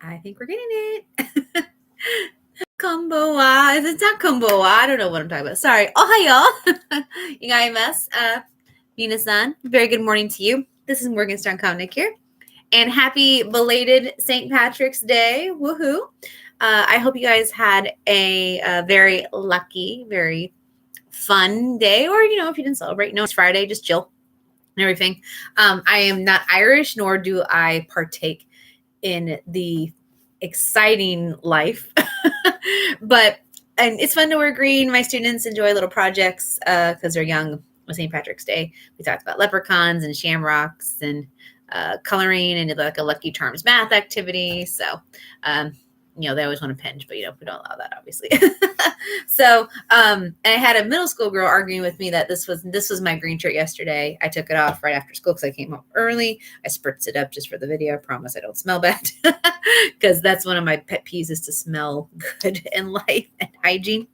I think we're getting it. Komboa. It's not komboa. I don't know what I'm talking about. Sorry. Ohayo. Igaimasu. Minasan. Very good morning to you. This is Morgenstern Komnik here. And happy belated St. Patrick's Day. Woohoo. I hope you guys had a very lucky, very fun day. Or, if you didn't celebrate, it's Friday, just chill and everything. I am not Irish, nor do I partake in the exciting life. And it's fun to wear green. My students enjoy little projects because they're young with St. Patrick's Day. We talked about leprechauns and shamrocks and coloring and like a Lucky Charms math activity. So, they always want to pinch, but we don't allow that, obviously. So, and I had a middle school girl arguing with me that this was my green shirt yesterday. I took it off right after school because I came home early. I spritzed it up just for the video. I promise I don't smell bad because that's one of my pet peeves is to smell good in life and hygiene.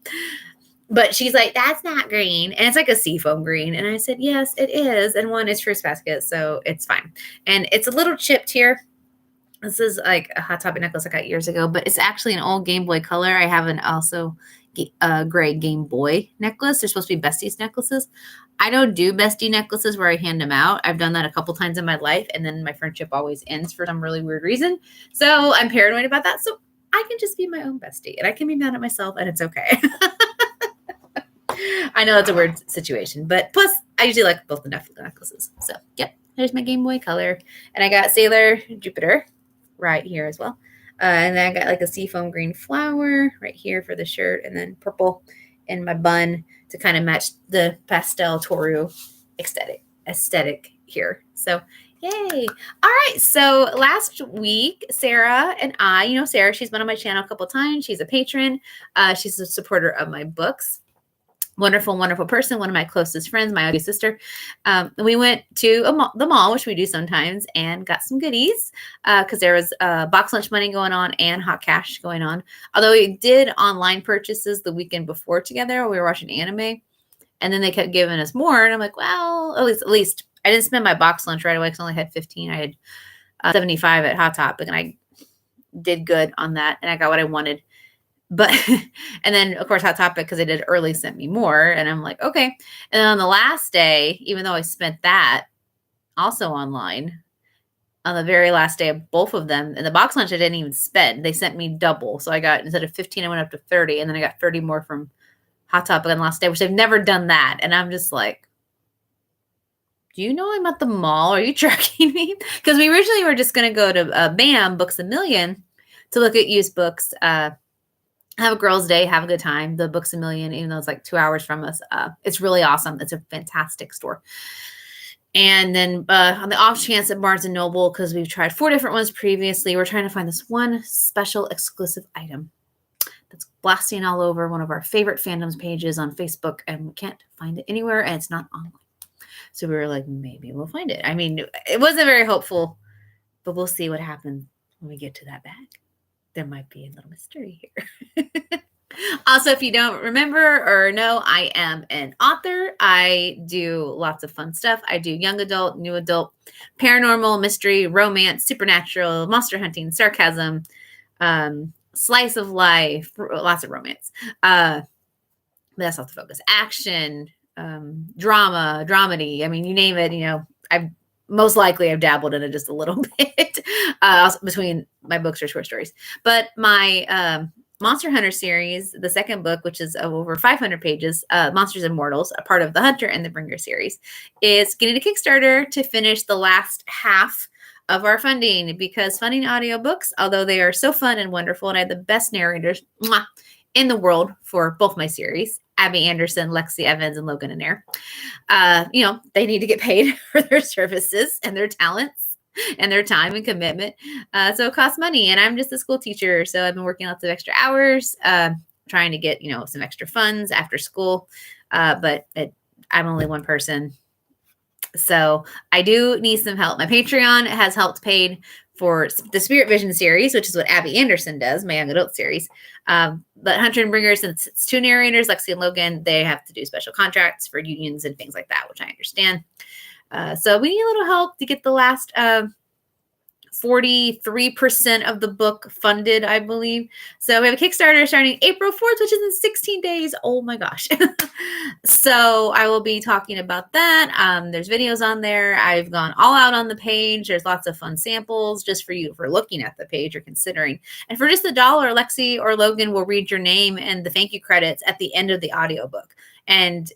But she's like, that's not green. And it's like a seafoam green. And I said, yes, it is. And one is fruit basket. So it's fine. And it's a little chipped here. This is like a Hot Topic necklace I got years ago, but it's actually an old Game Boy Color. I have an also gray Game Boy necklace. They're supposed to be besties necklaces. I don't do bestie necklaces where I hand them out. I've done that a couple times in my life, and then my friendship always ends for some really weird reason. So I'm paranoid about that. So I can just be my own bestie, and I can be mad at myself, and it's okay. I know it's a weird situation, but plus I usually like both the necklaces. So yep, there's my Game Boy Color, and I got Sailor Jupiter right here as well. And then I got like a seafoam green flower right here for the shirt, and then purple in my bun to kind of match the pastel Toru aesthetic here. So yay. All right. So last week, Sarah and I, Sarah, she's been on my channel a couple of times. She's a patron. She's a supporter of my books. Wonderful, wonderful person. One of my closest friends, my older sister. We went to the mall, which we do sometimes, and got some goodies because there was Boxlunch money going on and hot cash going on. Although we did online purchases the weekend before together. We were watching anime, and then they kept giving us more. And I'm like, well, at least I didn't spend my Boxlunch right away because I only had 15. I had 75 at Hot Topic, and I did good on that, and I got what I wanted. But, and then of course, Hot Topic, because I did early, sent me more. And I'm like, okay. And then on the last day, even though I spent that also online, on the very last day of both of them, and the Boxlunch I didn't even spend. They sent me double. So I got, instead of 15, I went up to 30. And then I got 30 more from Hot Topic on the last day, which I've never done that. And I'm just like, do you know I'm at the mall? Are you tracking me? Because we originally were just going to go to BAM, Books A Million, to look at used books, have a girls' day, have a good time. The Books A Million, even though it's like 2 hours from us, it's really awesome. It's a fantastic store. And then on the off chance at Barnes & Noble, because we've tried 4 different ones previously, we're trying to find this one special exclusive item that's blasting all over one of our favorite fandoms pages on Facebook, and we can't find it anywhere, and it's not online. So we were like, maybe we'll find it. I mean, it wasn't very hopeful, but we'll see what happens when we get to that bag. There might be a little mystery here. Also, if you don't remember or know, I am an author. I do lots of fun stuff. I do young adult, new adult, paranormal, mystery, romance, supernatural, monster hunting, sarcasm, slice of life, lots of romance. That's not the focus. Action, drama, dramedy. I mean, you name it, I've dabbled in it just a little bit between my books or short stories. But my Monster Hunter series, the second book, which is over 500 pages, Monsters and Mortals, a part of the Hunter and the Bringer series, is getting a Kickstarter to finish the last half of our funding, because funding audiobooks, although they are so fun and wonderful, and I have the best narrators in the world for both my series, Abby Anderson, Lexi Evans, and Logan Anair. They need to get paid for their services and their talents and their time and commitment. So it costs money. And I'm just a school teacher. So I've been working lots of extra hours, trying to get, some extra funds after school. But I'm only one person. So I do need some help. My Patreon has helped paid for the Spirit Vision series, which is what Abby Anderson does, my young adult series. But Hunter and Bringer, since it's 2 narrators, Lexi and Logan, they have to do special contracts for unions and things like that, which I understand. So we need a little help to get the last 43% of the book funded, I believe. So we have a Kickstarter starting April 4th, which is in 16 days. Oh my gosh. So I will be talking about that. There's videos on there. I've gone all out on the page. There's lots of fun samples just for you for looking at the page or considering. And for just $1, Lexi or Logan will read your name and the thank you credits at the end of the audiobook. And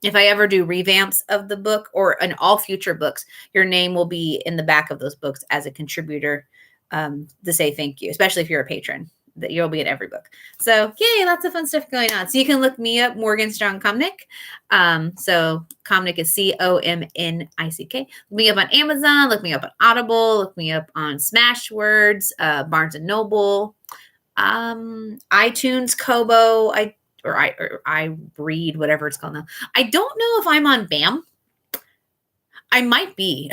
if I ever do revamps of the book or in all future books, your name will be in the back of those books as a contributor to say thank you, especially if you're a patron. That you'll be in every book. So yay, lots of fun stuff going on. So you can look me up, Morgan Strong Comnick. So Comnick is Comnick. Look me up on Amazon, look me up on Audible, look me up on Smashwords, Barnes and Noble, iTunes, Kobo, I read, whatever it's called now. I don't know if I'm on BAM. I might be.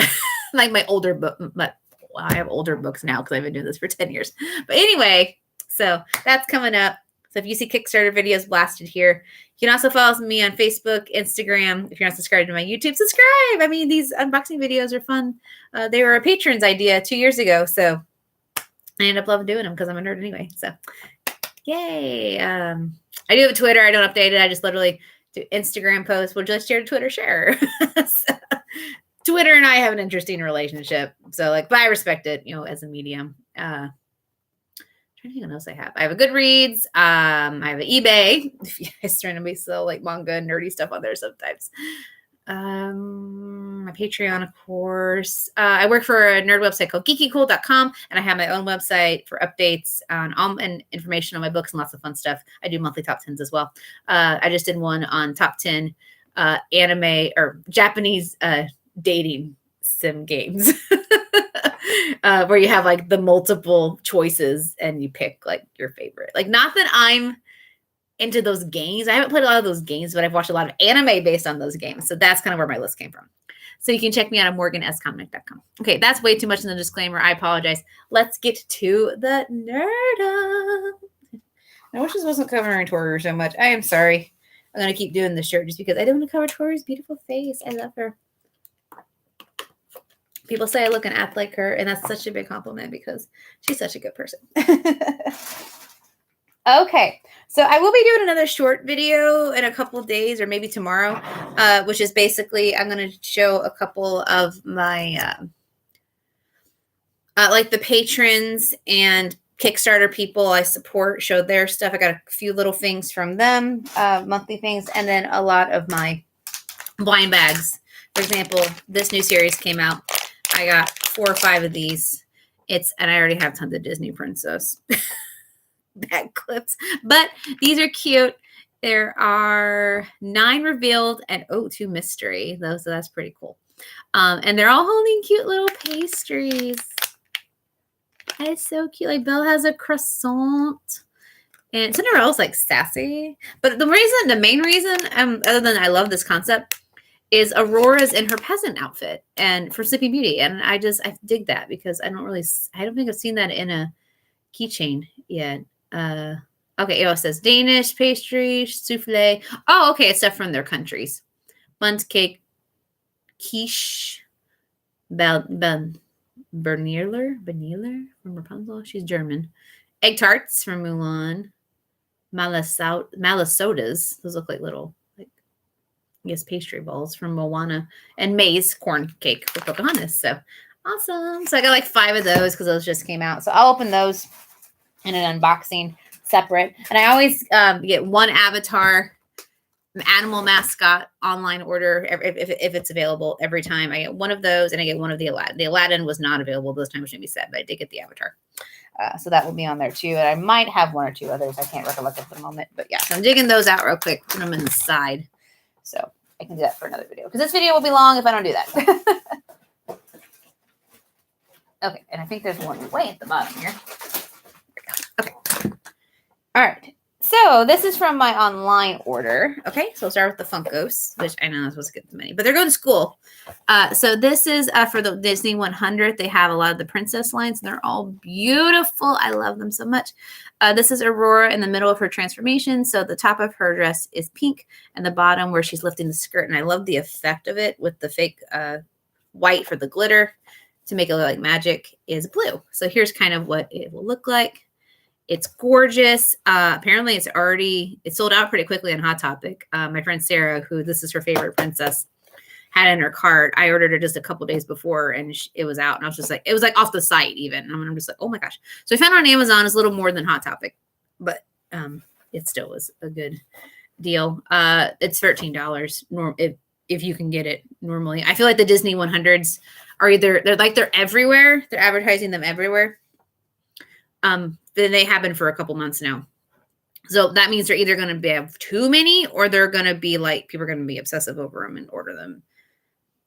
Like my older book, but well, I have older books now because I've been doing this for 10 years. But anyway, so that's coming up. So if you see Kickstarter videos blasted here, you can also follow me on Facebook, Instagram. If you're not subscribed to my YouTube, subscribe. I mean, these unboxing videos are fun. They were a patron's idea 2 years ago. So I ended up loving doing them because I'm a nerd anyway. So yay. I do have a Twitter. I don't update it. I just literally do Instagram posts. Would you like to share to Twitter? Share. So, Twitter and I have an interesting relationship. So like, but I respect it, as a medium. Trying to think what else I have. I have a Goodreads. I have an eBay. If you guys randomly sell like manga and nerdy stuff on there sometimes. My Patreon, of course. I work for a nerd website called geekycool.com, and I have my own website for updates on all and information on my books and lots of fun stuff. I do monthly top 10s as well. I just did one on top 10 anime or Japanese dating sim games where you have like the multiple choices and you pick like your favorite. Like, not that I'm into those games. I haven't played a lot of those games, but I've watched a lot of anime based on those games. So that's kind of where my list came from. So you can check me out at morganscomnick.com. Okay, that's way too much in the disclaimer. I apologize. Let's get to the nerd. I wish this wasn't covering Tori so much. I am sorry. I'm going to keep doing this shirt just because I don't want to cover Tori's beautiful face. I love her. People say I look and act like her, and that's such a big compliment because she's such a good person. Okay, so I will be doing another short video in a couple of days or maybe tomorrow, which is basically I'm going to show a couple of my like the patrons and Kickstarter people I support, show their stuff. I got a few little things from them, monthly things, and then a lot of my blind bags. For example, this new series came out. I got 4 or 5 of these. And I already have tons of Disney princess bag clips, but these are cute. There are 9 revealed and 2 mystery. So that's pretty cool. And they're all holding cute little pastries. That is so cute. Like Belle has a croissant. And Cinderella's like sassy. But the main reason, other than I love this concept, is Aurora's in her peasant outfit and for Sleeping Beauty. And I dig that because I don't think I've seen that in a keychain yet. Okay, it says Danish pastry, souffle. Oh, okay, it's stuff from their countries. Buns cake, quiche, Bernieler from Rapunzel. She's German. Egg tarts from Mulan. Malasodas. Those look like little, pastry balls from Moana. And maize corn cake for Pocahontas. So awesome. So I got like 5 of those because those just came out. So I'll open those in an unboxing separate. And I always get one avatar animal mascot online order if it's available every time. I get one of those and I get one of the Aladdin. The Aladdin was not available this time, which made me sad, but I did get the avatar. So that will be on there too. And I might have 1 or 2 others. I can't recollect at the moment. But yeah, so I'm digging those out real quick. Put them in the side. So I can do that for another video. Because this video will be long if I don't do that. Okay, and I think there's one way at the bottom here. Okay. All right. So this is from my online order. Okay, so we'll start with the Funkos, which I know I'm supposed to get too many, but they're going to school. So this is for the Disney 100. They have a lot of the princess lines, and they're all beautiful. I love them so much. This is Aurora in the middle of her transformation. So the top of her dress is pink, and the bottom where she's lifting the skirt. And I love the effect of it with the fake white for the glitter. to make it look like magic is blue. So here's kind of what it will look like. It's gorgeous. Apparently it's sold out pretty quickly on Hot Topic. My friend Sarah, who this is her favorite princess, had it in her cart. I ordered it just a couple days before and it was out. And I was just like, it was like off the site even. And I'm just like, oh my gosh. So I found it on Amazon. It's a little more than Hot Topic, but it still was a good deal. It's $13 if you can get it normally. I feel like the Disney 100s are they're everywhere. They're advertising them everywhere. Then they have been for a couple months now. So that means they're either going to have too many or they're going to be like, people are going to be obsessive over them and order them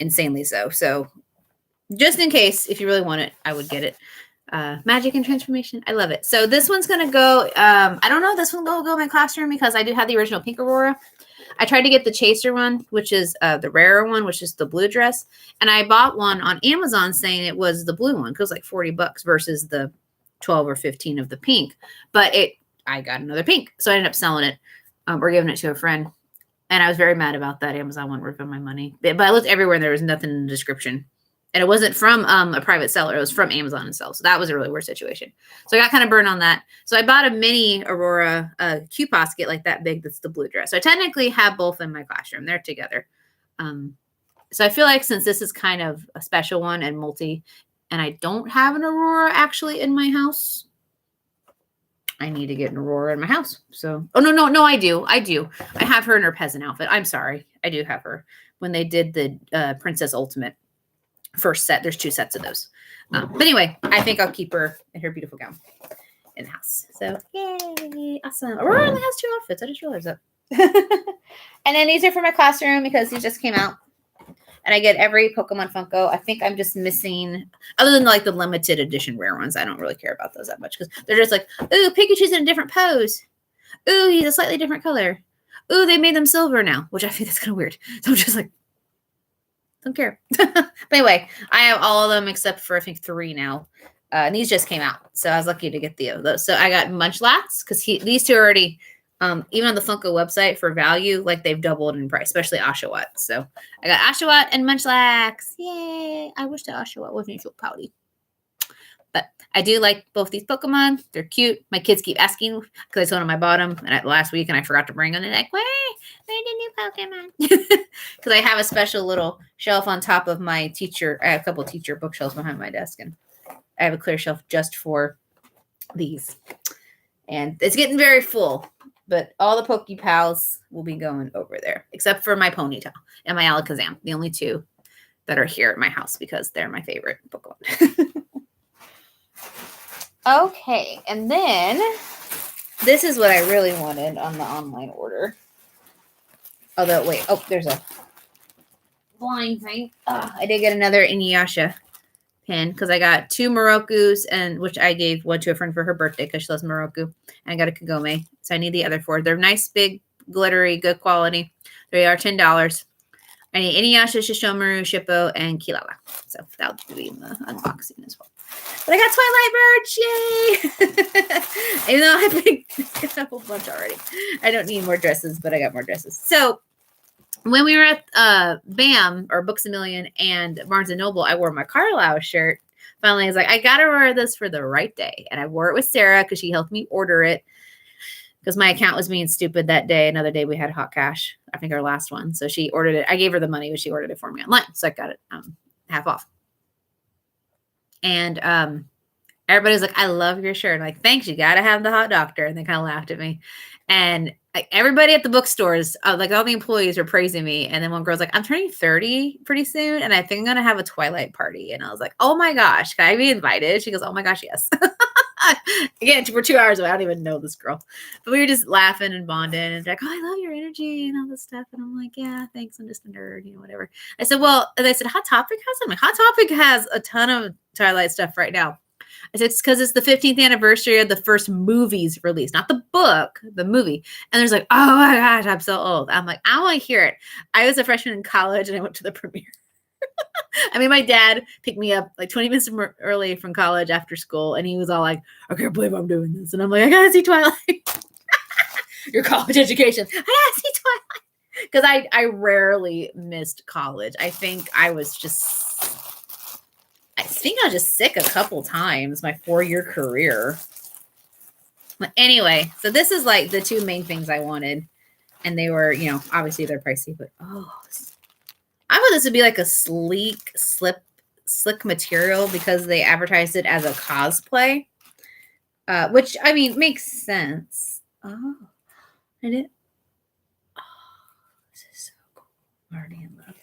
insanely so. So just in case, if you really want it, I would get it. Magic and transformation. I love it. So this one's going to go, I don't know, this one will go in my classroom because I do have the original pink Aurora. I tried to get the chaser one, which is the rarer one, which is the blue dress. And I bought one on Amazon saying it was the blue one because it was like $40 versus the 12 or 15 of the pink. But I got another pink. So I ended up selling it or giving it to a friend. And I was very mad about that. Amazon wouldn't refund my money. But I looked everywhere and there was nothing in the description. And it wasn't from a private seller. It was from Amazon itself. So that was a really weird situation. So I got kind of burned on that. So I bought a mini Aurora Q basket like that big. That's the blue dress. So I technically have both in my classroom. They're together. So I feel like since this is kind of a special one and multi, and I don't have an Aurora actually in my house, I need to get an Aurora in my house. So, no, I do. I have her in her peasant outfit. I'm sorry. I do have her. When they did the Princess Ultimate first set, there's 2 sets of those. But anyway, I think I'll keep her in her beautiful gown in the house. So, yay. Awesome. Aurora only has 2 outfits. I just realized that. And then these are for my classroom because these just came out. And I get every Pokemon Funko. I think I'm just missing, other than like the limited edition rare ones. I don't really care about those that much because they're just like, ooh, Pikachu's in a different pose. Ooh, he's a slightly different color. Ooh, they made them silver now, which I think that's kind of weird. So I'm just like, don't care. But anyway, I have all of them except for I think 3 now. And these just came out. So I was lucky to get those. So I got Munchlax because these 2 are already, even on the Funko website for value, like they've doubled in price, especially Oshawott. So I got Oshawott and Munchlax. Yay. I wish the Oshawott wasn't so pouty. But I do like both these Pokemon. They're cute. My kids keep asking because I told them I bought them last week and I forgot to bring them. They're like, where the new Pokemon? Because I have a special little shelf on top of my teacher. I have a couple of teacher bookshelves behind my desk. And I have a clear shelf just for these. And it's getting very full. But all the Pokepals will be going over there, except for my Ponyta and my Alakazam, the only 2 that are here at my house because they're my favorite Pokemon. Okay, and then this is what I really wanted on the online order. Although, wait, there's a blind thing. I did get another Inuyasha pin because I got 2 Morokus, and which I gave one to a friend for her birthday because she loves Moroku. And I got a Kagome, so I need the other 4. They're nice, big, glittery, good quality. They are $10. I need Inuyasha, Shishomaru, Shippo, and Kilala. So that'll be in the unboxing as well. But I got Twilight merch, yay! Even though I picked a whole bunch already. I don't need more dresses, but I got more dresses. So when we were at BAM, or Books A Million, and Barnes & Noble, I wore my Carlisle shirt. Finally, I was like, I got to wear this for the right day. And I wore it with Sarah because she helped me order it because my account was being stupid that day. Another day we had hot cash. I think our last one. So she ordered it. I gave her the money, but she ordered it for me online. So I got it half off. And everybody was like, I love your shirt. I'm like, thanks. You got to have the hot doctor. And they kind of laughed at me. And everybody at the bookstores, like all the employees were praising me. And then one girl's like, I'm turning 30 pretty soon. And I think I'm going to have a Twilight party. And I was like, oh my gosh, can I be invited? She goes, oh my gosh, yes. Again, we're 2 hours away. I don't even know this girl. But we were just laughing and bonding. And like, oh, I love your energy and all this stuff. And I'm like, yeah, thanks. I'm just a nerd, whatever. I said, well, and they said, Hot Topic has them. Like, Hot Topic has a ton of Twilight stuff right now. I said, it's because it's the 15th anniversary of the first movie's release, not the book, the movie. And there's like, oh my gosh, I'm so old. I'm like, I want to hear it. I was a freshman in college and I went to the premiere. I mean, my dad picked me up like 20 minutes early from college after school. And he was all like, I can't believe I'm doing this. And I'm like, I got to see Twilight. Your college education. I got to see Twilight. Because I rarely missed college. I think I was just... think I was just sick a couple times my 4-year career. But anyway, so this is like the two main things I wanted. And they were, you know, obviously they're pricey, but I thought this would be like a sleek, slick material because they advertised it as a cosplay, which I mean makes sense. Oh, and it. Oh, this is so cool. I'm already in love.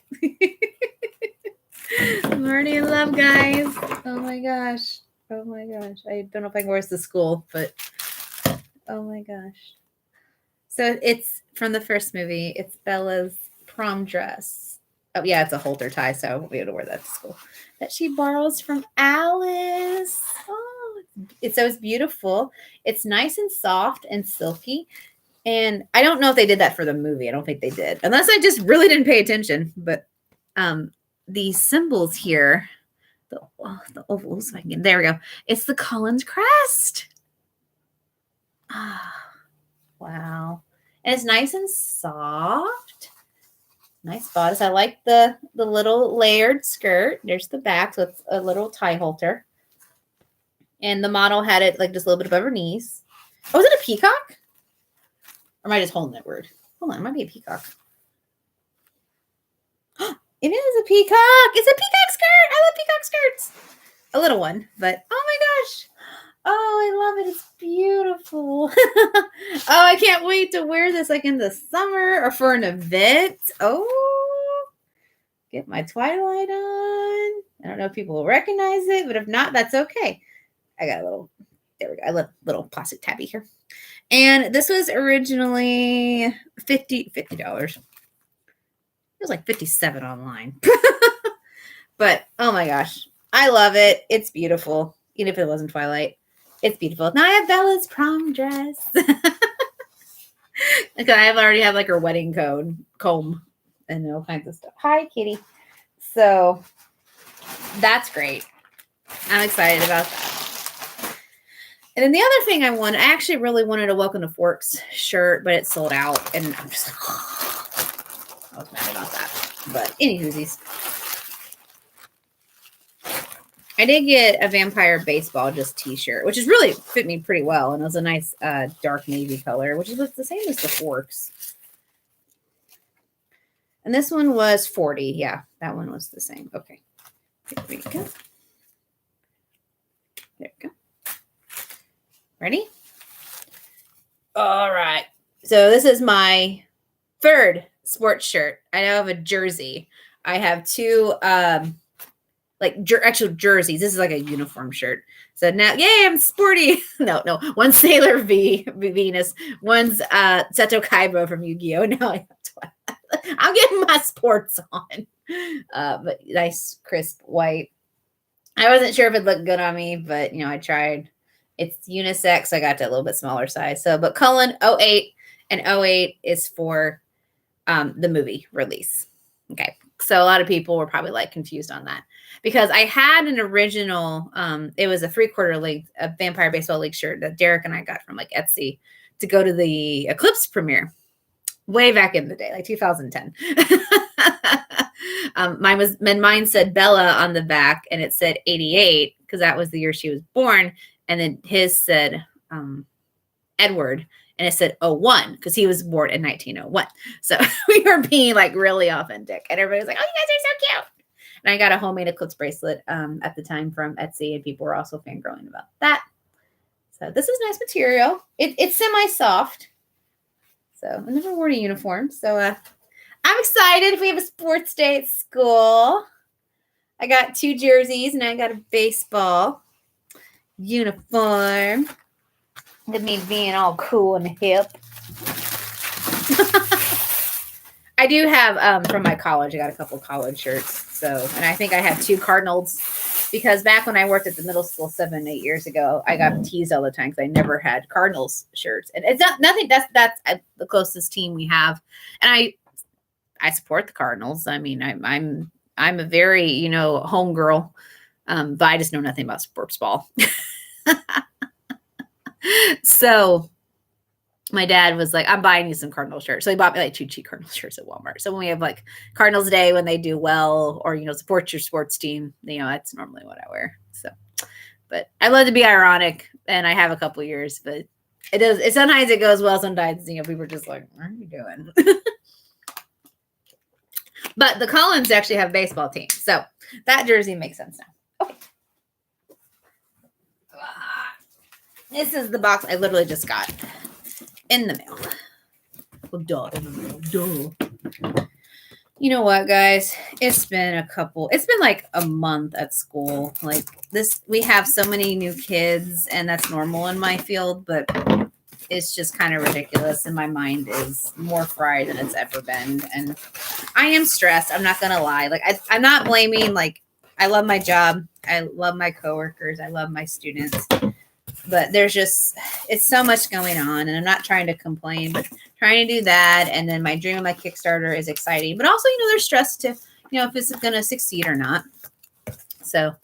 I'm already in love, guys. Oh my gosh. Oh my gosh. I don't know if I can wear this to school, but oh my gosh. So it's from the first movie. It's Bella's prom dress. Oh, yeah, it's a halter tie, so I won't be able to wear that to school. That she borrows from Alice. Oh, it's beautiful. It's nice and soft and silky. And I don't know if they did that for the movie. I don't think they did. Unless I just really didn't pay attention. But these symbols here, the ovals, there we go. It's the Collins crest. Ah, wow. And it's nice and soft. Nice bodice. I like the little layered skirt. There's the back, so it's a little tie halter. And the model had it like just a little bit above her knees. Oh, is it a peacock? Or am I just holding that word? Hold on, it might be a peacock. It is a peacock. It's a peacock skirt. I love peacock skirts. A little one, but oh my gosh. Oh, I love it. It's beautiful. Oh, I can't wait to wear this like in the summer or for an event. Oh, get my Twilight on. I don't know if people will recognize it, but if not, that's okay. I got a little, there we go. I love little plastic tabby here. And this was originally $50. It was like $57 online. But oh my gosh, I love it. It's beautiful. Even if it wasn't Twilight. It's beautiful. Now I have Bella's prom dress. Okay, I already have like her wedding comb and all kinds of stuff. Hi, kitty. So that's great. I'm excited about that. And then the other thing I actually really wanted a Welcome to Forks shirt, but it sold out. And I'm just, I was mad about that. But any whoosies. I did get a Vampire Baseball just t-shirt, which is really fit me pretty well. And it was a nice dark navy color, which is the same as the Forks. And this one was $40. Yeah, that one was the same. Okay. There we go. There we go. Ready? All right. So this is my third sports shirt. I now have a jersey. I have two actual jerseys. This is like a uniform shirt. So now, yay, I'm sporty. No. One's Sailor Venus. One's Seto Kaiba from Yu-Gi-Oh! Now I have I'm getting my sports on. But nice, crisp white. I wasn't sure if it looked good on me, but, I tried. It's unisex. So I got to a little bit smaller size. So, but Cullen 08 and 08 is for the movie release. Okay. So a lot of people were probably like confused on that because I had an original, it was a 3/4 length, a Vampire Baseball League shirt that Derek and I got from like Etsy to go to the Eclipse premiere way back in the day, like 2010. Mine said Bella on the back and it said 88 because that was the year she was born. And then his said Edward. And it said 01 because he was born in 1901. So we were being like really authentic. And everybody was like, oh, you guys are so cute. And I got a homemade Eclipse bracelet at the time from Etsy. And people were also fangirling about that. So this is nice material. It's semi-soft. So I've never worn a uniform. So I'm excited if we have a sports day at school. I got 2 jerseys and I got a baseball uniform. With me being all cool and hip. I do have, from my college, I got a couple college shirts. So, and I think I have 2 Cardinals because back when I worked at the middle school 7, 8 years ago, I got teased all the time because I never had Cardinals shirts. And it's nothing, that's the closest team we have. And I support the Cardinals. I mean, I'm a very, home girl, but I just know nothing about sports ball. So my dad was like, I'm buying you some Cardinal shirts. So he bought me like 2 cheap Cardinal shirts at Walmart. So when we have like Cardinals Day, when they do well, or, support your sports team, that's normally what I wear. So, but I love to be ironic, and I have a couple years, but sometimes it goes well. Sometimes, people are just like, what are you doing? But the Collins actually have a baseball team. So that jersey makes sense now. Okay. This is the box I literally just got in the mail. Well, in the mail. You know what, guys? It's been like a month at school. Like this, we have so many new kids, and that's normal in my field, but it's just kind of ridiculous. And my mind is more fried than it's ever been. And I am stressed. I'm not going to lie. Like I'm not blaming, like I love my job. I love my coworkers. I love my students. But it's so much going on, and I'm not trying to complain, but trying to do that. And then my dream of my Kickstarter is exciting, but also, there's stress to, if this is going to succeed or not. So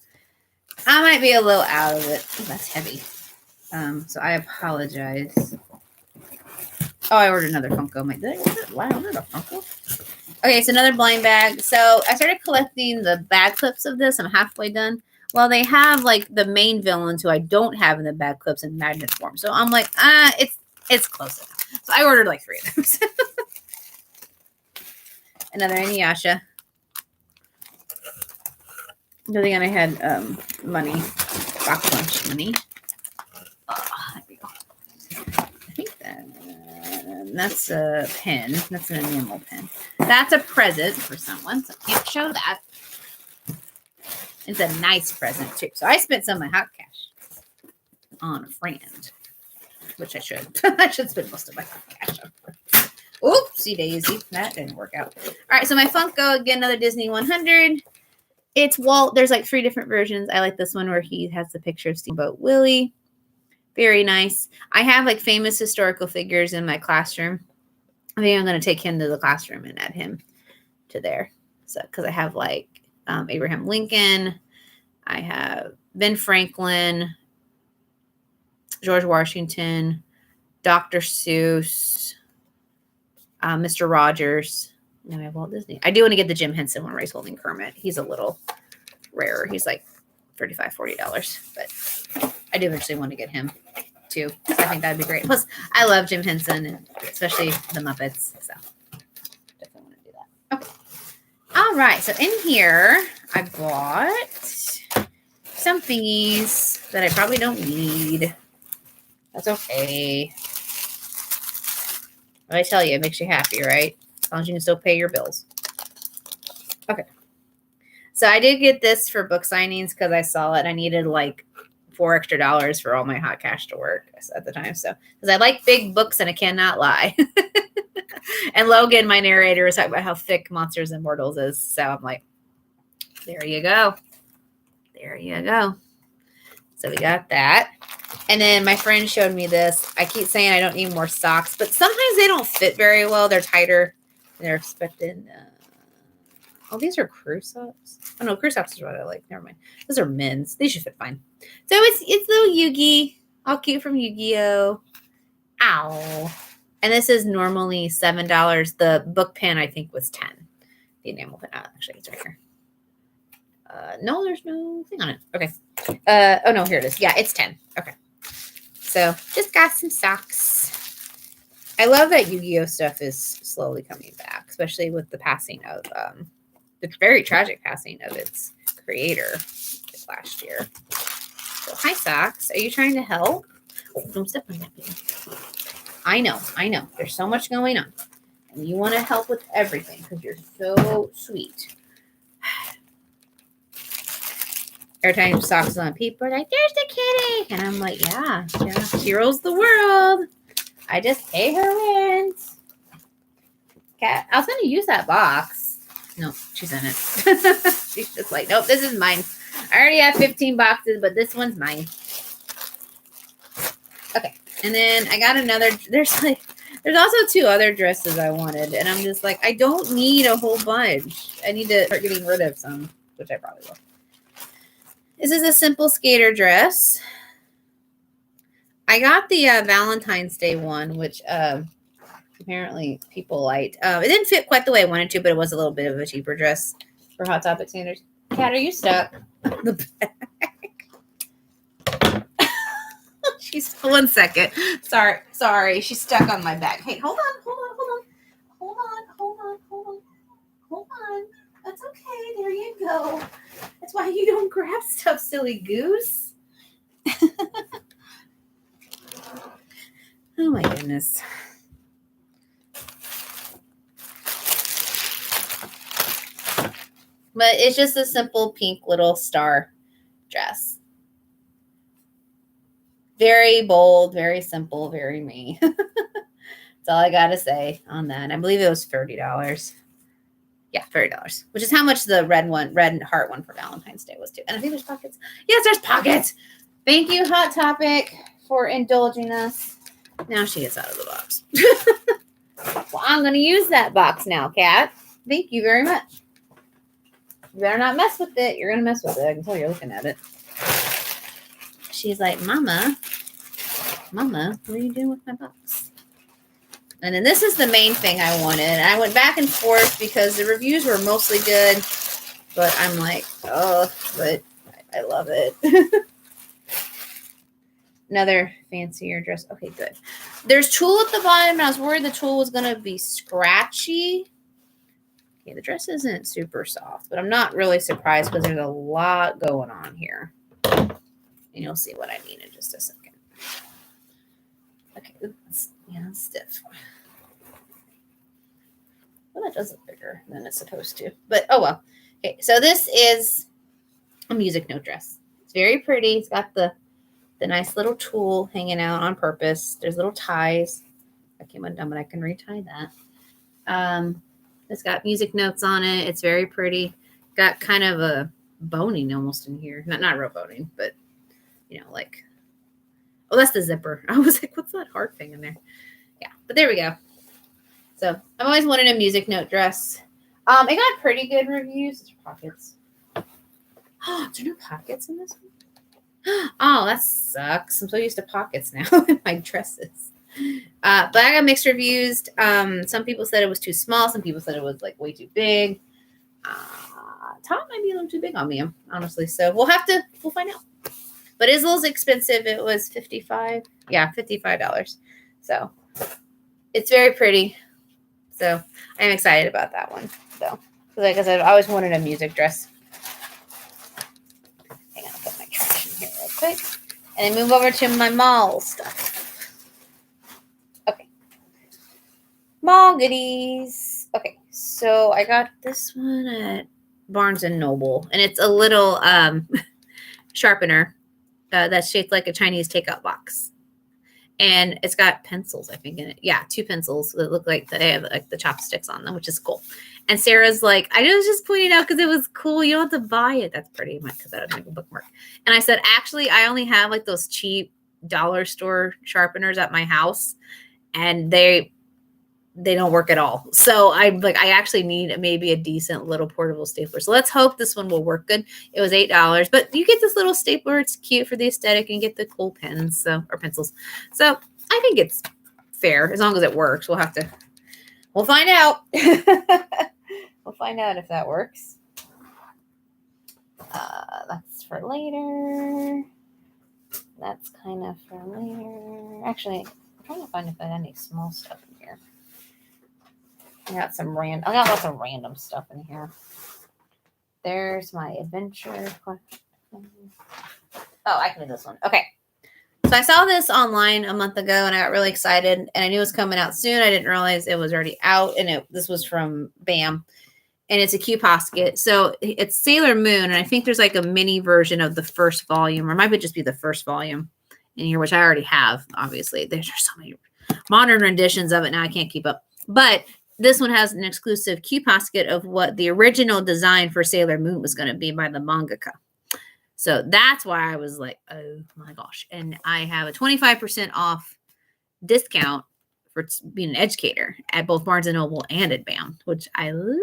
I might be a little out of it. Ooh, that's heavy. So I apologize. Oh, I ordered another Funko. Why I ordered a Funko? Okay, so another blind bag. So I started collecting the bag clips of this. I'm halfway done. Well, they have like the main villains who I don't have in the bag clips in magnet form. So I'm like, it's close enough. So I ordered like 3 of those. Another Inuyasha. The thing I had money, Boxlunch money. There we go. I think that's a pen. That's an enamel pen. That's a present for someone, so I can't show that. It's a nice present too. So I spent some of my hot cash on a friend, which I should. I should spend most of my hot cash on a friend. Oopsie daisy. That didn't work out. All right, so my Funko, again, another Disney 100. It's Walt. There's like 3 different versions. I like this one where he has the picture of Steamboat Willie. Very nice. I have like famous historical figures in my classroom. I think I'm going to take him to the classroom and add him to there. So, because I have like Abraham Lincoln. I have Ben Franklin, George Washington, Dr. Seuss, Mr. Rogers. Now I have Walt Disney. I do want to get the Jim Henson one where he's holding Kermit. He's a little rarer. He's like $35, $40. But I do eventually want to get him too. So I think that'd be great. Plus, I love Jim Henson, and especially the Muppets. So definitely want to do that. Okay. All right. So in here, I bought some thingies that I probably don't need. That's okay. I tell you, it makes you happy, right? As long as you can still pay your bills. Okay. So I did get this for book signings because I saw it. I needed like $4 extra for all my hot cash to work at the time. So, because I like big books and I cannot lie. And Logan, my narrator, was talking about how thick Monsters and Mortals is. So I'm like, there you go. There you go. So we got that. And then my friend showed me this. I keep saying I don't need more socks, but sometimes they don't fit very well. They're tighter than they're expected. Oh, these are crew socks. Oh, no, crew socks is what I like. Never mind. Those are men's. They should fit fine. So it's little Yugi. All cute from Yu-Gi-Oh! Ow. And this is normally $7. The book pen, I think, was $10. The enamel pen. Oh, actually, it's right here. No, there's no thing on it. Okay. Oh, no, here it is. Yeah, it's 10. Okay. So just got some socks. I love that Yu-Gi-Oh! Stuff is slowly coming back, especially with the passing of, the very tragic passing of its creator last year. So, hi, socks. Are you trying to help? Oh, don't step on that baby. I know. There's so much going on. And you want to help with everything because you're so sweet. Every time socks on, people are like, there's the kitty. And I'm like, yeah, she rules the world. I just pay her rent. Cat, I was going to use that box. No, she's in it. She's just like, nope, this is mine. I already have 15 boxes, but this one's mine. Okay. And then I got another. There's also 2 other dresses I wanted. And I'm just like, I don't need a whole bunch. I need to start getting rid of some, which I probably will. This is a simple skater dress. I got the Valentine's Day one, which apparently people liked. It didn't fit quite the way I wanted to, but it was a little bit of a cheaper dress for Hot Topic standards. Kat, are you stuck? The back. She's 1 second. Sorry. She's stuck on my back. Hey, hold on. That's okay. There you go. That's why you don't grab stuff, silly goose. Oh my goodness. But it's just a simple pink little star dress. Very bold, very simple, very me. That's all I got to say on that. I believe it was $30. Yeah, $30, which is how much the red heart one for Valentine's Day was too. And I think there's pockets. Yes, there's pockets. Thank you, Hot Topic, for indulging us. Now she gets out of the box. Well, I'm going to use that box now, Kat. Thank you very much. You better not mess with it. You're going to mess with it. I can tell you're looking at it. She's like, Mama, what are you doing with my box? And then this is the main thing I wanted. And I went back and forth because the reviews were mostly good. But I'm like, oh, but I love it. Another fancier dress. Okay, good. There's tulle at the bottom. And I was worried the tulle was going to be scratchy. Okay, the dress isn't super soft. But I'm not really surprised because there's a lot going on here. And you'll see what I mean in just a second. Okay, it's stiff. Well, that does look bigger than it's supposed to. But, oh well. Okay, so this is a music note dress. It's very pretty. It's got the nice little tulle hanging out on purpose. There's little ties. I came undone, but I can retie that. It's got music notes on it. It's very pretty. Got kind of a boning almost in here. Not real boning, but, like, oh, that's the zipper. I was like, what's that heart thing in there? Yeah, but there we go. So I've always wanted a music note dress. It got pretty good reviews. It's pockets. Oh, is there no pockets in this one? Oh, that sucks. I'm so used to pockets now in my dresses. But I got mixed reviews. Some people said it was too small. Some people said it was like way too big. Top might be a little too big on me, honestly. So we'll find out. But it's a little expensive. It was $55. Yeah, $55. So it's very pretty. So I'm excited about that one. So, like I said, I always wanted a music dress. Hang on, I'll put my trash in here real quick. And then move over to my mall stuff. Okay. Mall goodies. Okay, so I got this one at Barnes & Noble. And it's a little sharpener that's shaped like a Chinese takeout box. And it's got pencils, I think, in it. Yeah, 2 pencils that look like they have like the chopsticks on them, which is cool. And Sarah's like, I was just pointing out because it was cool. You don't have to buy it. That's pretty much because I don't make a bookmark. And I said, actually, I only have like those cheap dollar store sharpeners at my house, and they don't work at all. So I'm like, I actually need maybe a decent little portable stapler. So let's hope this one will work good. It was $8, but you get this little stapler. It's cute for the aesthetic, and you get the cool pens, or pencils. So I think it's fair as long as it works. We'll find out. We'll find out if that works. That's for later. That's kind of for later. Actually, I'm trying to find if I have any small stuff in here. I got lots of random stuff in here. There's my adventure collection. Oh, I can do this one. Okay. So I saw this online a month ago and I got really excited and I knew it was coming out soon. I didn't realize it was already out, and this was from BAM, and it's a Q Posket. So it's Sailor Moon, and I think there's like a mini version of the first volume, or it might just be the first volume in here, which I already have, obviously. There's so many modern renditions of it now, I can't keep up. But this one has an exclusive Q Posket of what the original design for Sailor Moon was going to be by the mangaka. So that's why I was like, oh my gosh. And I have a 25% off discount for being an educator at both Barnes & Noble and at BAM, which I love.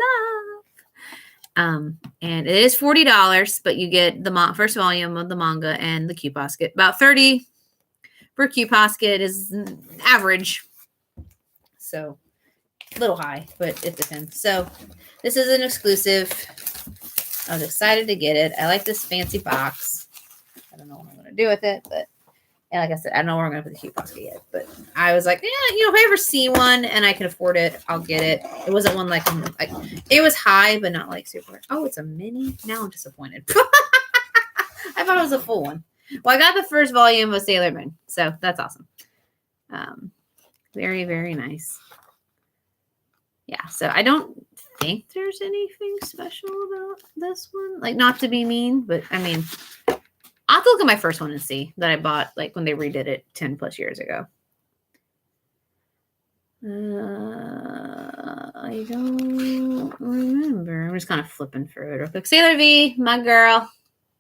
And it is $40, but you get the first volume of the manga and the Q Posket. About 30 for Q Posket is average. So a little high, but it depends. So this is an exclusive. I was excited to get it. I like this fancy box. I don't know what I'm going to do with it, but and like I said, I don't know where I'm going to put the Q Posket yet. But I was like, yeah, if I ever see one and I can afford it, I'll get it. It wasn't one like it was high, but not like super. Oh, it's a mini. Now I'm disappointed. I thought it was a full one. Well, I got the first volume of Sailor Moon, so that's awesome. Very, very nice. Yeah, so I don't think there's anything special about this one. Like, not to be mean, but I mean, I'll have to look at my first one and see that I bought like when they redid it 10 plus years ago. I don't remember. I'm just kind of flipping through it real quick. Sailor V, my girl.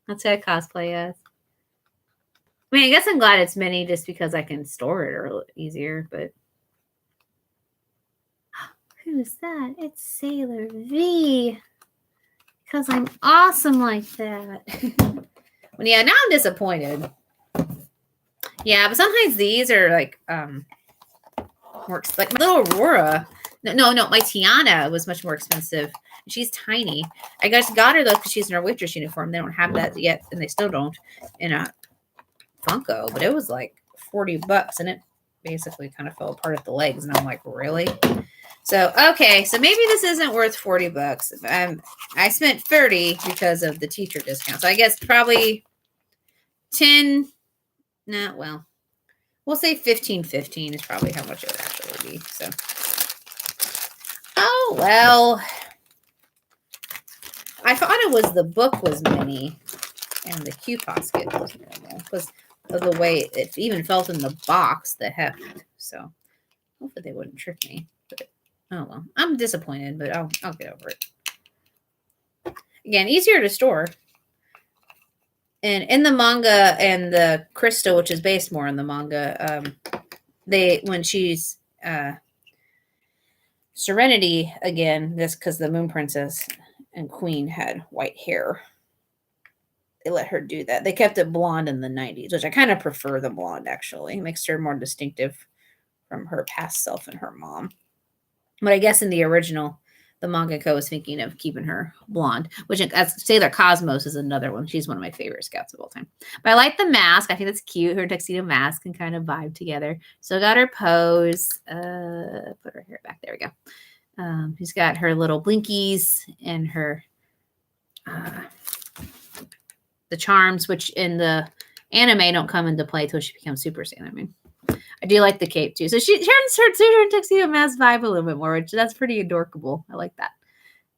That's who I cosplay as. I mean, I guess I'm glad it's mini just because I can store it a little easier, but who's that? It's Sailor V. Because I'm awesome like that. Well, yeah, now I'm disappointed. Yeah, but sometimes these are like works like little Aurora. No, my Tiana was much more expensive. She's tiny. I just got her though because she's in her waitress uniform. They don't have that yet, and they still don't in a Funko. But it was like $40, and it basically kind of fell apart at the legs. And I'm like, really? So okay, so maybe this isn't worth $40. I spent $30 because of the teacher discount. So I guess probably 10. No, well, we'll say 15 is probably how much it would actually be. So, oh well. I thought it was the book was mini and the Q Posket was normal because of the way it even felt in the box, the heft. So hopefully they wouldn't trick me. But oh well, I'm disappointed, but I'll get over it. Again, easier to store. And in the manga and the Crystal, which is based more on the manga, when she's Serenity again, this because the Moon Princess and Queen had white hair. They let her do that. They kept it blonde in the 90s, which I kind of prefer the blonde, actually. It makes her more distinctive from her past self and her mom. But I guess in the original, the mangaka was thinking of keeping her blonde, which as Sailor Cosmos is another one. She's one of my favorite scouts of all time. But I like the mask. I think that's cute. Her tuxedo mask can kind of vibe together. So I got her pose. Put her hair back. There we go. She's got her little blinkies and her the charms, which in the anime don't come into play till she becomes Super Sailor Moon. I do like the cape too. So she turns her tuxedo mask vibe a little bit more, which that's pretty adorable. I like that.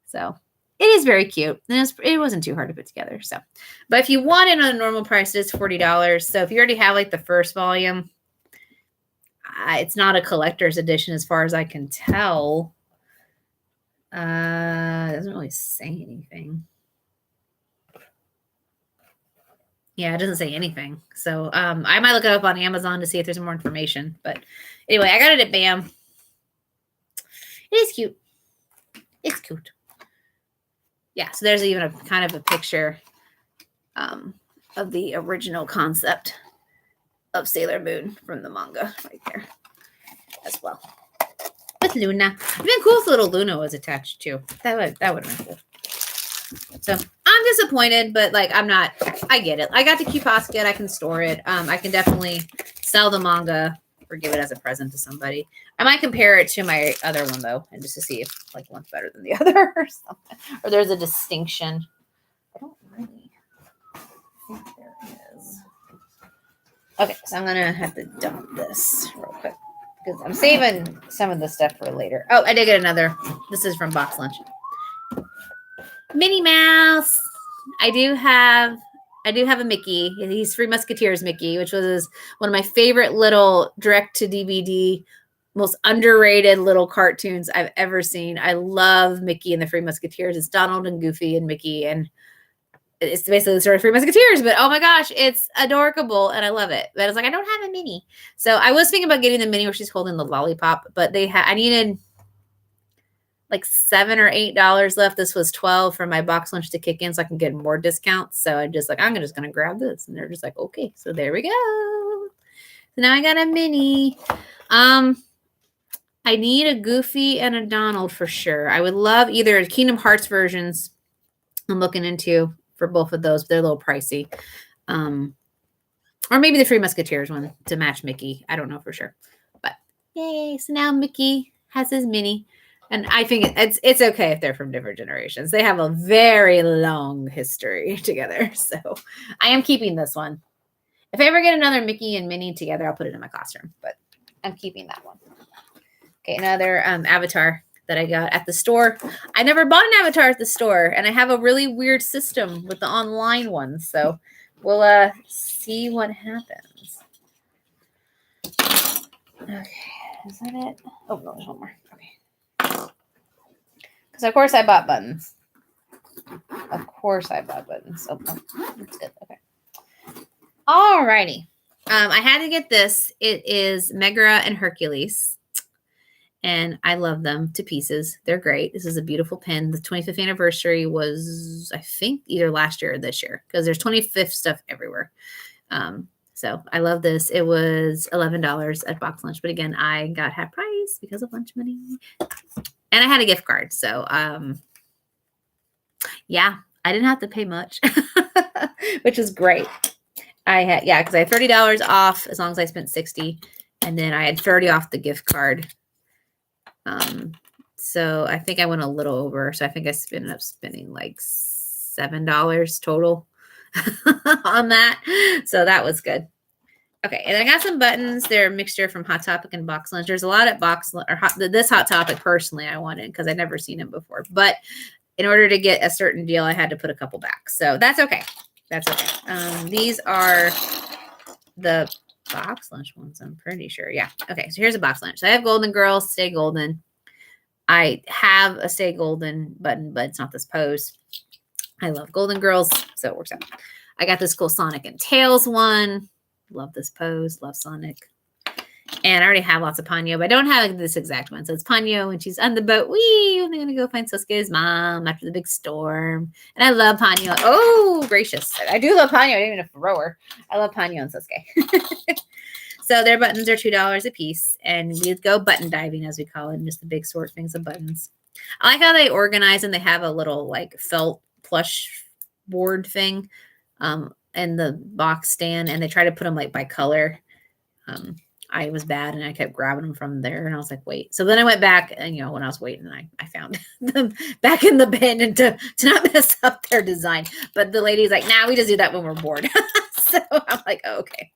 So it is very cute. And it wasn't too hard to put together. So, but if you want it on a normal price, it is $40. So if you already have like the first volume, it's not a collector's edition as far as I can tell. It doesn't really say anything. Yeah, it doesn't say anything. So I might look it up on Amazon to see if there's more information. But anyway, I got it at BAM. It is cute. It's cute. Yeah, so there's even a kind of a picture of the original concept of Sailor Moon from the manga right there as well. With Luna. It'd been cool if little Luna was attached too. That would have been cool. So I'm disappointed, but like I get it. I got the Q Posket. I can store it. I can definitely sell the manga or give it as a present to somebody. I might compare it to my other one though, and just to see if like one's better than the other or something. Or there's a distinction. I don't really think there is. Okay, so I'm gonna have to dump this real quick because I'm saving some of the stuff for later. Oh, I did get another. This is from Boxlunch. Minnie Mouse. I do have a Mickey. He's Three Musketeers Mickey, which was one of my favorite little direct-to-DVD, most underrated little cartoons I've ever seen. I love Mickey and the Three Musketeers. It's Donald and Goofy and Mickey, and it's basically the story of Three Musketeers, but oh my gosh, it's adorable, and I love it. But I was like, I don't have a Minnie. So I was thinking about getting the Minnie where she's holding the lollipop, but I needed like $7 or $8 left. This was $12 for my box lunch to kick in so I can get more discounts. So I'm just like, I'm just going to grab this. And they're just like, okay, so there we go. So now I got a Minnie. I need a Goofy and a Donald for sure. I would love either Kingdom Hearts versions. I'm looking into for both of those. But they're a little pricey. Or maybe the Three Musketeers one to match Mickey. I don't know for sure. But yay. So now Mickey has his Minnie. And I think it's okay if they're from different generations. They have a very long history together. So I am keeping this one. If I ever get another Mickey and Minnie together, I'll put it in my classroom. But I'm keeping that one. Okay, another avatar that I got at the store. I never bought an avatar at the store, and I have a really weird system with the online ones. So we'll see what happens. Okay, is that it? Oh, no, there's one more. Okay. Because, of course, I bought buttons. Of course I bought buttons. Oh, that's good. Okay. Alrighty. I had to get this. It is Megara and Hercules. And I love them to pieces. They're great. This is a beautiful pin. The 25th anniversary was, I think, either last year or this year. Because there's 25th stuff everywhere. So I love this. It was $11 at Boxlunch. But again, I got half price because of lunch money. And I had a gift card. So, yeah, I didn't have to pay much. Which is great. Because I had $30 off as long as I spent $60. And then I had 30 off the gift card. So I think I went a little over. So I think I ended up spending like $7 total on that. So that was good. Okay. And I got some buttons. They're a mixture from Hot Topic and Boxlunch. There's a lot at this Hot Topic personally I wanted because I'd never seen them before. But in order to get a certain deal, I had to put a couple back. So that's okay. That's okay. These are the Boxlunch ones, I'm pretty sure. Yeah. Okay. So here's a Boxlunch. So I have Golden Girls, Stay Golden. I have a Stay Golden button, but it's not this pose. I love Golden Girls, so it works out. I got this cool Sonic and Tails one. Love this pose. Love Sonic. And I already have lots of Ponyo, but I don't have this exact one. So it's Ponyo and she's on the boat. Wee! I'm going to go find Sosuke's mom after the big storm. And I love Ponyo. Oh, gracious. I do love Ponyo. I didn't even throw her. I love Ponyo and Sosuke. So their buttons are $2 a piece. And we go button diving, as we call it, just the big sort things of buttons. I like how they organize and they have a little like felt plush board thing in the box stand. And they try to put them like by color. I was bad and I kept grabbing them from there and I was like, wait. So then I went back and, when I was waiting, I found them back in the bin and to not mess up their design. But the lady's like, nah, we just do that when we're bored. So I'm like, oh, okay.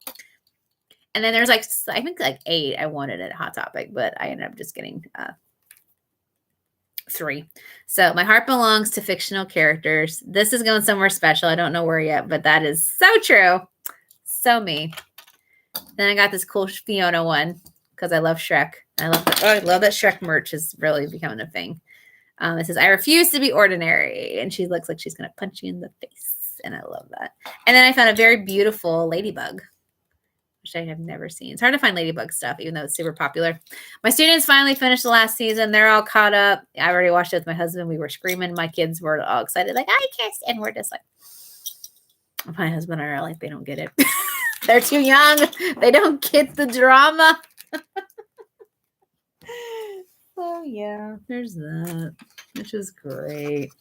And then there's like, I think like 8 I wanted at Hot Topic, but I ended up just getting 3. So my heart belongs to fictional characters. This is going somewhere special. I don't know where yet, but that is so true. So me. Then I got this cool Fiona one because I love Shrek. I love that Shrek merch is really becoming a thing. It says, I refuse to be ordinary. And she looks like she's going to punch you in the face. And I love that. And then I found a very beautiful ladybug, which I have never seen. It's hard to find ladybug stuff, even though it's super popular. My students finally finished the last season. They're all caught up. I already watched it with my husband. We were screaming. My kids were all excited, like, I kissed. And we're just like, my husband and I are like, they don't get it. They're too young. They don't get the drama. So, yeah, there's that, which is great.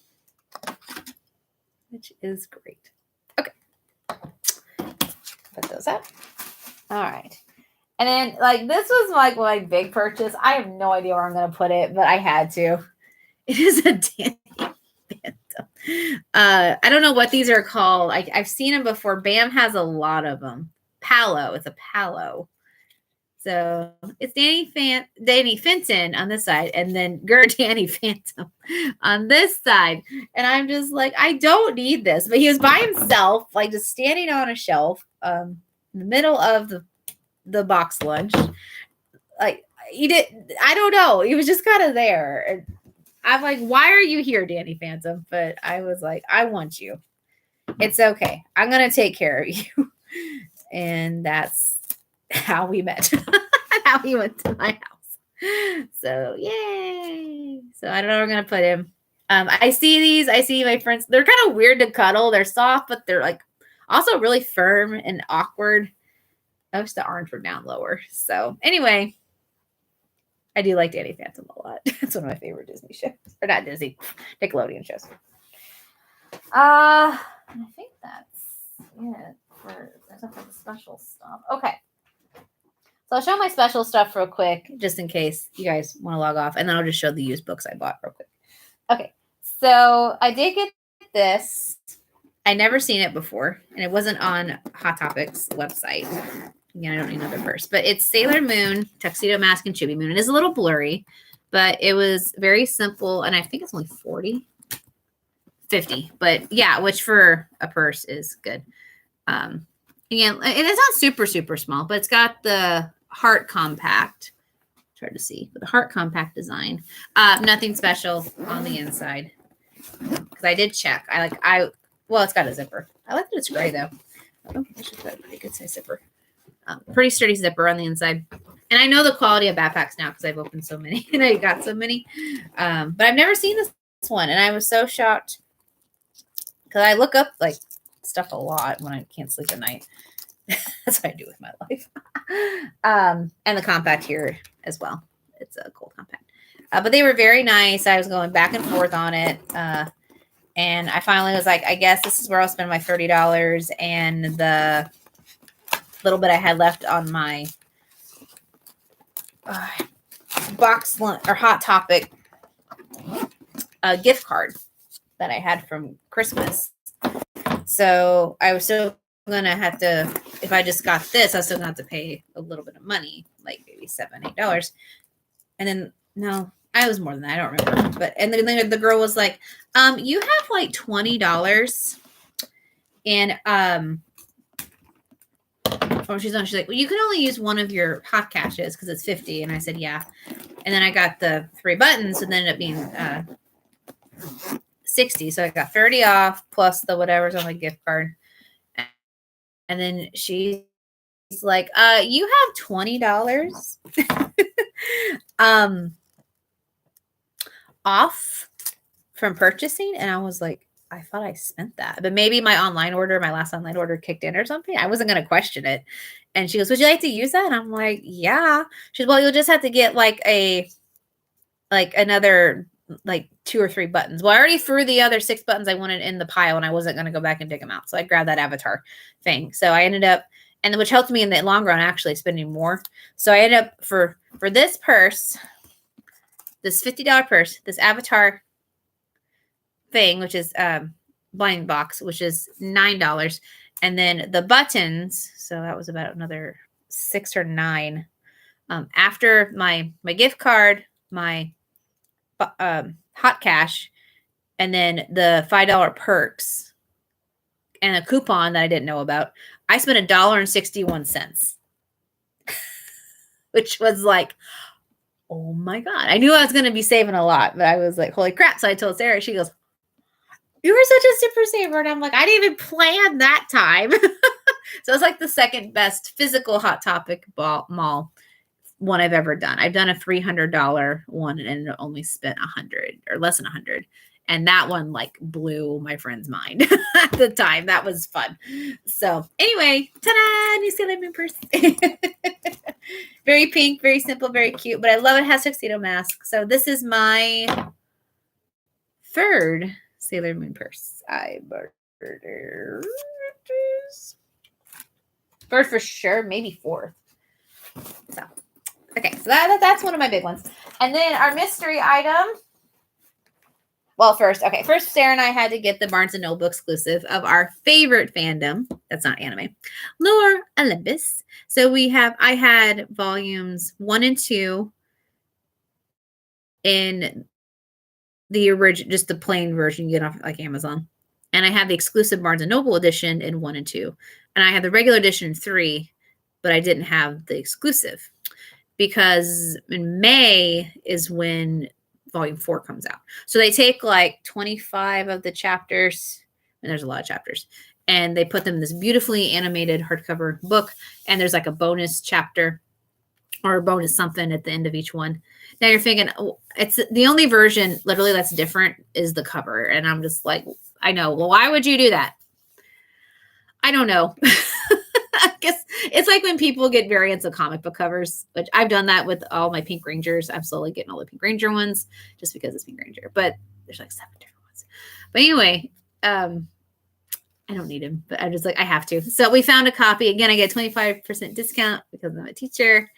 Okay. Put those up. All right. And then, like, this was like my big purchase. I have no idea where I'm going to put it, but I had to. It is a Danny Phantom. I don't know what these are called. I've seen them before. Bam has a lot of them. Palo. It's a Palo. So it's Danny Fenton on this side, and then Danny Phantom on this side. And I'm just like, I don't need this. But he was by himself, like just standing on a shelf in the middle of the box lunch. Like I don't know. He was just kind of there. And I'm like, why are you here, Danny Phantom? But I was like, I want you. It's okay. I'm going to take care of you. And that's how we met. How he went to my house. So, yay. So, I don't know where I'm going to put him. I see these. I see my friends. They're kind of weird to cuddle. They're soft, but they're like also really firm and awkward. I wish the orange were down lower. So anyway, I do like Danny Phantom a lot. It's one of my favorite Disney shows. Or not Disney, Nickelodeon shows. I think that's it for the special stuff. Okay. So I'll show my special stuff real quick, just in case you guys want to log off. And then I'll just show the used books I bought real quick. Okay. So I did get this. I never seen it before, and it wasn't on Hot Topics website. Again, I don't need another purse, but it's Sailor Moon, Tuxedo Mask, and Chibi Moon. It is a little blurry, but it was very simple, and I think it's only 50, but yeah, which for a purse is good. Again, and it's not super, super small, but it's got the heart compact. It's hard to see, but the heart compact design. Nothing special on the inside, because I did check. Well, it's got a zipper. I like that it's gray though. Oh, I should put a pretty good size zipper. Pretty sturdy zipper on the inside. And I know the quality of backpacks now because I've opened so many and I got so many. But I've never seen this one. And I was so shocked because I look up like stuff a lot when I can't sleep at night. That's what I do with my life. And the compact here as well. It's a cold compact. But they were very nice. I was going back and forth on it. And I finally was like, I guess this is where I'll spend my $30 and the little bit I had left on my Boxlunch or Hot Topic gift card that I had from Christmas. So I was still going to have to, if I just got this, I was still going to have to pay a little bit of money, like maybe $7, $8. And then, no, I was more than that. I don't remember. But, and then the girl was like, you have like $20. And, she's like, well, you can only use one of your hot caches because it's 50. And I said, yeah. And then I got the 3 buttons and then ended up being 60. So I got 30 off plus the whatever's on my gift card. And then she's like, you have $20 off from purchasing. And I was like, I thought I spent that, but maybe my last online order kicked in or something. I wasn't going to question it. And she goes, would you like to use that? And I'm like, yeah. She's, well, you'll just have to get another 2 or 3 buttons. Well, I already threw the other 6 buttons I wanted in the pile and I wasn't going to go back and dig them out. So I grabbed that avatar thing. So I ended up, and which helped me in the long run, actually spending more. So I ended up for this purse, this $50 purse, this avatar thing, which is blind box, which is $9, and then the buttons, so that was about another $6 or $9 after my gift card, my hot cash, and then the $5 perks and a coupon that I didn't know about. I spent $1.61, which was like, oh my God. I knew I was going to be saving a lot, but I was like, holy crap. So I told Sarah, she goes, you were such a super saver. And I'm like, I didn't even plan that time. So it's like the second best physical Hot Topic mall one I've ever done. I've done a $300 one and only spent $100 or less than $100. And that one like blew my friend's mind at the time. That was fun. So anyway, ta-da, new Sailor Moon purse. Very pink, very simple, very cute. But I love it. It has tuxedo mask. So this is my 3rd Sailor Moon purse. I bartered. 3rd for sure, maybe 4th. So, okay, so that's one of my big ones. And then our mystery item. Well, first, Sarah and I had to get the Barnes & Noble exclusive of our favorite fandom. That's not anime. Lore Olympus. So I had volumes 1 and 2 in the original, just the plain version you get off like Amazon. And I have the exclusive Barnes & Noble edition in 1 and 2. And I have the regular edition in 3, but I didn't have the exclusive because in May is when volume 4 comes out. So they take like 25 of the chapters, and there's a lot of chapters, and they put them in this beautifully animated hardcover book. And there's like a bonus chapter or a bonus something at the end of each one. Now you're thinking, oh, it's the only version literally that's different is the cover. And I'm just like, I know. Well, why would you do that? I don't know. I guess It's like when people get variants of comic book covers, which I've done that with all my Pink Rangers. I'm slowly getting all the Pink Ranger ones just because it's Pink Ranger, but there's like 7 different ones. But anyway, I don't need him, but I'm just like, I have to. So we found a copy. Again, I get 25% discount because I'm a teacher.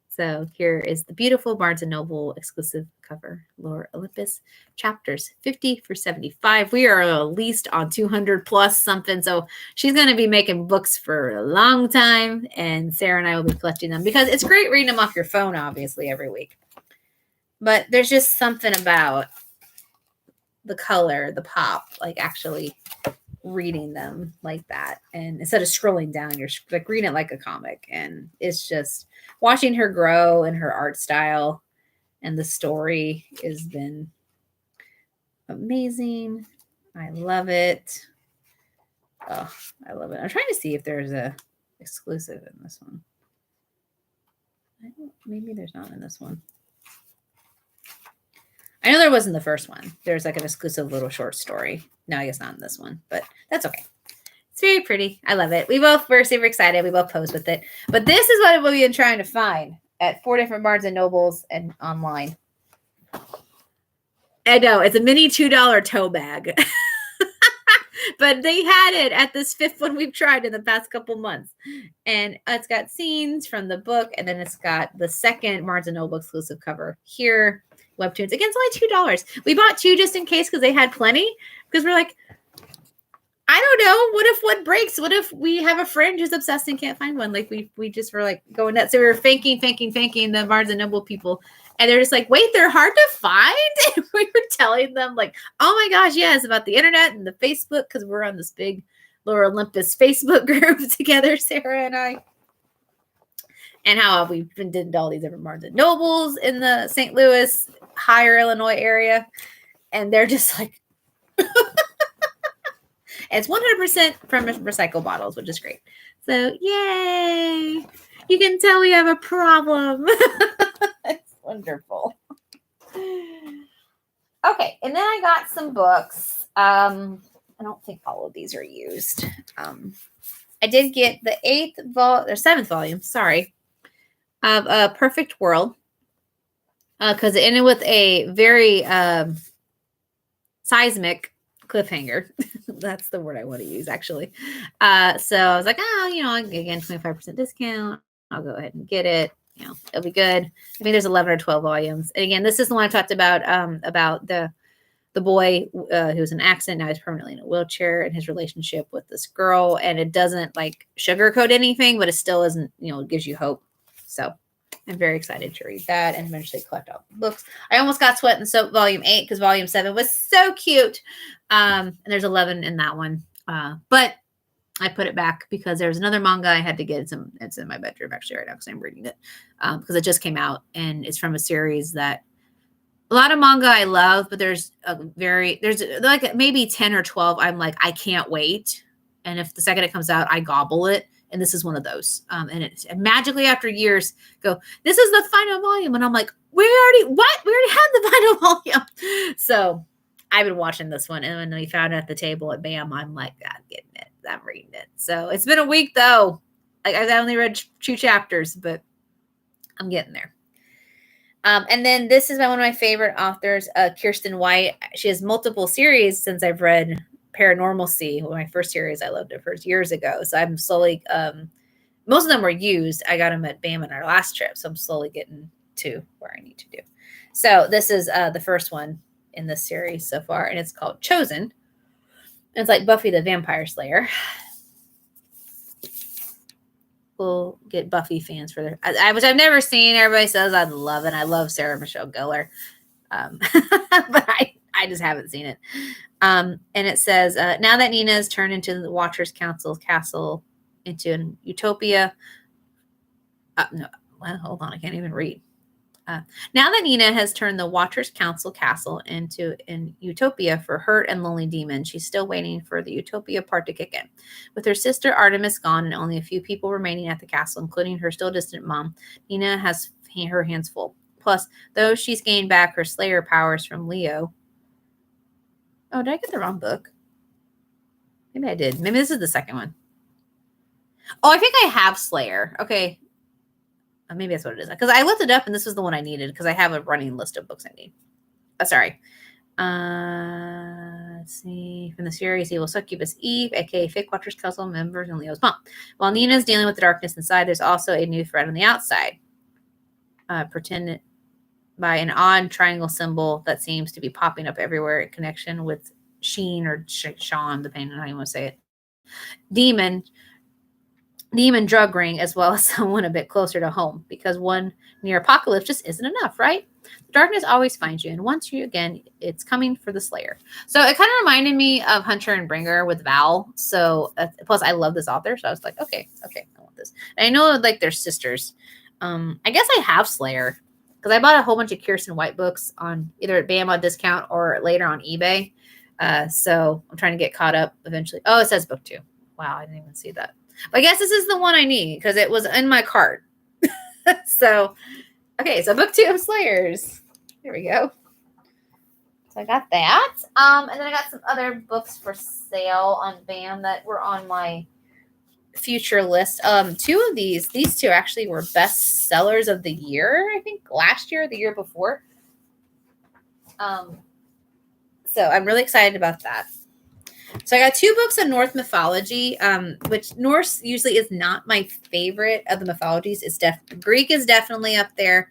So here is the beautiful Barnes & Noble exclusive cover, Lore Olympus, chapters 50 for 75. We are at least on 200 plus something. So she's going to be making books for a long time. And Sarah and I will be collecting them because it's great reading them off your phone, obviously, every week. But there's just something about the color, the pop, like actually reading them like that, and instead of scrolling down, you're like reading it like a comic, and it's just watching her grow and her art style, and the story has been amazing. I love it. Oh, I love it. I'm trying to see if there's a exclusive in this one. Maybe there's not in this one. I know there was in the first one. There's like an exclusive little short story. No, I guess not in this one, but that's okay. It's very pretty. I love it. We're super excited. We both posed with it. But this is what we've been trying to find at 4 different Barnes and Nobles and online. I know, it's a mini $2 tote bag. But they had it at this 5th one we've tried in the past couple months. And it's got scenes from the book, and then it's got the second Barnes & Noble exclusive cover here. Webtoons. Again, it's only $2. We bought 2 just in case because they had plenty. Because we're like, I don't know. What if one breaks? What if we have a friend who's obsessed and can't find one? Like we just were like going nuts. So we were faking the Barnes & Noble people. And they're just like, wait, they're hard to find? And we were telling them like, oh my gosh, yes, about the internet and the Facebook, because we're on this big Lore Olympus Facebook group together, Sarah and I. And how we've been did all these different Barnes & Nobles in the St. Louis, higher Illinois area. And they're just like, it's 100% from recycled bottles, which is great. So, yay. You can tell we have a problem. It's wonderful. Okay, and then I got some books. I don't think all of these are used. I did get the 7th volume, sorry, of A Perfect World. Because it ended with a very seismic cliffhanger. That's the word I want to use, actually. So I was like, again, 25% discount. I'll go ahead and get it. It'll be good. I think there's 11 or 12 volumes. And again, this is the one I talked about the boy who was in an accident. Now he's permanently in a wheelchair, and his relationship with this girl. And it doesn't like sugarcoat anything, but it still isn't, it gives you hope. So I'm very excited to read that and eventually collect all the books. I almost got Sweat and Soap Volume 8 because Volume 7 was so cute. And there's 11 in that one. But I put it back because there was another manga I had to get. It's in my bedroom actually right now because I'm reading it because it just came out, and it's from a series that a lot of manga I love, but there's like maybe 10 or 12 I'm like, I can't wait. And if the second it comes out, I gobble it. And this is one of those. And it's magically after years go, this is the final volume. And I'm like, we already had the final volume. So I've been watching this one. And when we found it at the table at BAM, I'm like, I'm getting it. I'm reading it. So it's been a week though. Like I've only read 2 chapters, but I'm getting there. And then this is by one of my favorite authors, Kirsten White. She has multiple series since I've read Paranormalcy, my first series I loved it first years ago. So I'm slowly, most of them were used. I got them at BAM on our last trip. So I'm slowly getting to where I need to do. So this is the first one in this series so far, and it's called Chosen. And it's like Buffy the Vampire Slayer. We'll get Buffy fans for their, which I've never seen. Everybody says I love it. I love Sarah Michelle Gellar. But I just haven't seen it. And it says, now that Nina has turned into the Watchers Council's castle into an utopia. Hold on. I can't even read. Now that Nina has turned the Watchers Council castle into an utopia for hurt and lonely demons, she's still waiting for the utopia part to kick in. With her sister Artemis gone and only a few people remaining at the castle, including her still distant mom, Nina has her hands full. Plus, though she's gained back her Slayer powers from Leo. Oh, did I get the wrong book? Maybe I did. Maybe this is the second one. Oh, I think I have Slayer. Okay. Maybe that's what it is. Because I looked it up and this was the one I needed because I have a running list of books I need. Sorry. Let's see. From the series Evil Succubus Eve, aka Fake Watcher's Council members and Leo's mom. While Nina's dealing with the darkness inside, there's also a new threat on the outside. Pretended by an odd triangle symbol that seems to be popping up everywhere in connection with Sheen or Sean, depending on how you want to say it. Demon drug ring, as well as someone a bit closer to home, because one near apocalypse just isn't enough, right? The darkness always finds you, and once you again, it's coming for the Slayer. So it kind of reminded me of Hunter and Bringer with Val. So plus, I love this author, so I was like, okay, I want this. And I know like they're sisters. I guess I have Slayer because I bought a whole bunch of Kirsten White books on either at Bama discount or later on eBay. So I'm trying to get caught up eventually. Oh, it says book 2. Wow, I didn't even see that. But I guess this is the one I need because it was in my cart. So, okay, so book 2 of Slayers. There we go. So I got that. And then I got some other books for sale on BAM that were on my future list. 2 of these two actually were best sellers of the year, I think last year or the year before. So I'm really excited about that. So I got 2 books of Norse mythology, which Norse usually is not my favorite of the mythologies. Greek is definitely up there.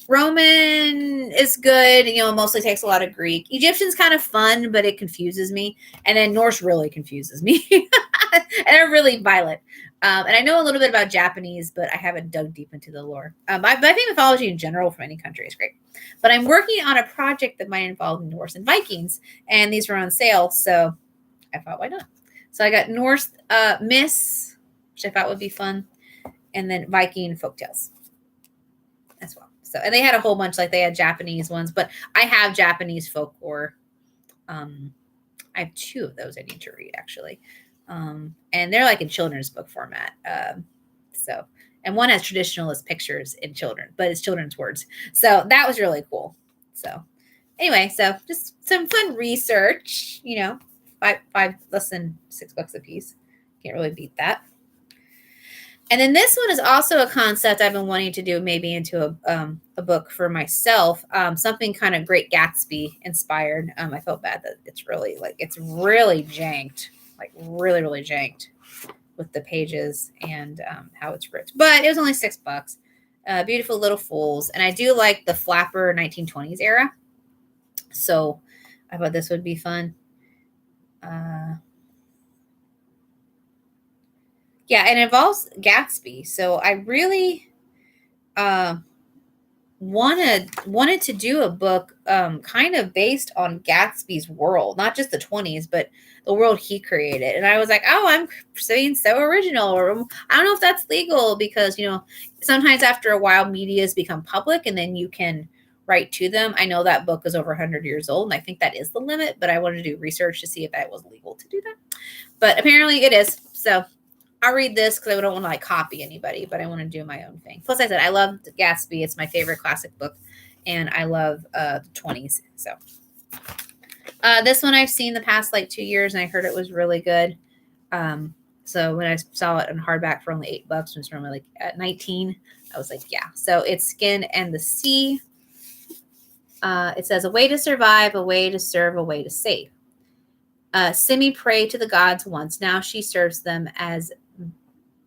Roman is good. Mostly takes a lot of Greek. Egyptian's kind of fun, but it confuses me. And then Norse really confuses me. And they're really violent. And I know a little bit about Japanese, but I haven't dug deep into the lore. But I think mythology in general from any country is great. But I'm working on a project that might involve Norse and Vikings, and these were on sale, so I thought, why not? So I got Norse Myths, which I thought would be fun, and then Viking folktales as well. So, and they had a whole bunch, like they had Japanese ones, but I have Japanese folklore. I have 2 of those I need to read actually, and they're like in children's book format. And one has traditionalist pictures in children, but it's children's words. So that was really cool. So anyway, so just some fun research, five less than $6 a piece. Can't really beat that. And then this one is also a concept I've been wanting to do, maybe into a book for myself. Something kind of Great Gatsby inspired. I felt bad that it's really janked, like really, really janked with the pages and how it's written. But it was only $6. Beautiful Little Fools, and I do like the flapper 1920s era. So I thought this would be fun. Yeah, and it involves Gatsby. So I really wanted to do a book kind of based on Gatsby's world, not just the 20s, but the world he created. And I was like, oh, I'm saying so original, or I don't know if that's legal because, sometimes after a while media's become public and then you can write to them. I know that book is over 100 years old, and I think that is the limit, but I wanted to do research to see if that was legal to do that. But apparently it is. So I'll read this because I don't want to copy anybody, but I want to do my own thing. Plus, I said I love Gatsby. It's my favorite classic book, and I love the 20s. So this one I've seen the past 2 years, and I heard it was really good. So when I saw it in hardback for only $8, which was normally at 19, I was like, yeah. So it's Skin and the Sea. It says, a way to survive, a way to serve, a way to save. Simi prayed to the gods once. Now she serves them as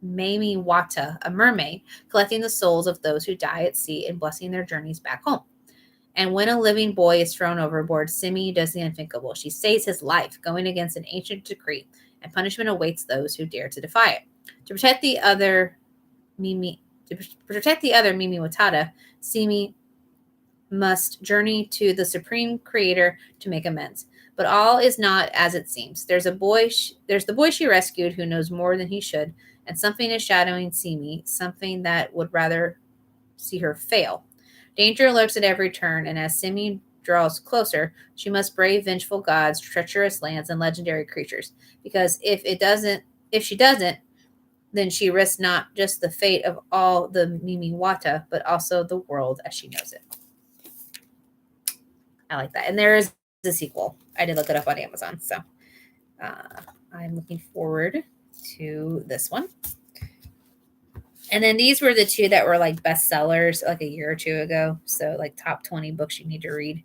Mimi Wata, a mermaid, collecting the souls of those who die at sea and blessing their journeys back home. And when a living boy is thrown overboard, Simi does the unthinkable. She saves his life, going against an ancient decree, and punishment awaits those who dare to defy it. To protect the other Mimi Watada, Simi must journey to the Supreme Creator to make amends. But all is not as it seems. There's the boy she rescued who knows more than he should, and something is shadowing Simi, something that would rather see her fail. Danger lurks at every turn, and as Simi draws closer, she must brave vengeful gods, treacherous lands, and legendary creatures. Because if she doesn't, then she risks not just the fate of all the Mimi Wata, but also the world as she knows it. I like that. And there is a sequel. I did look it up on Amazon. So I'm looking forward to this one. And then these were the two that were like bestsellers like a year or two ago. So like top 20 books you need to read.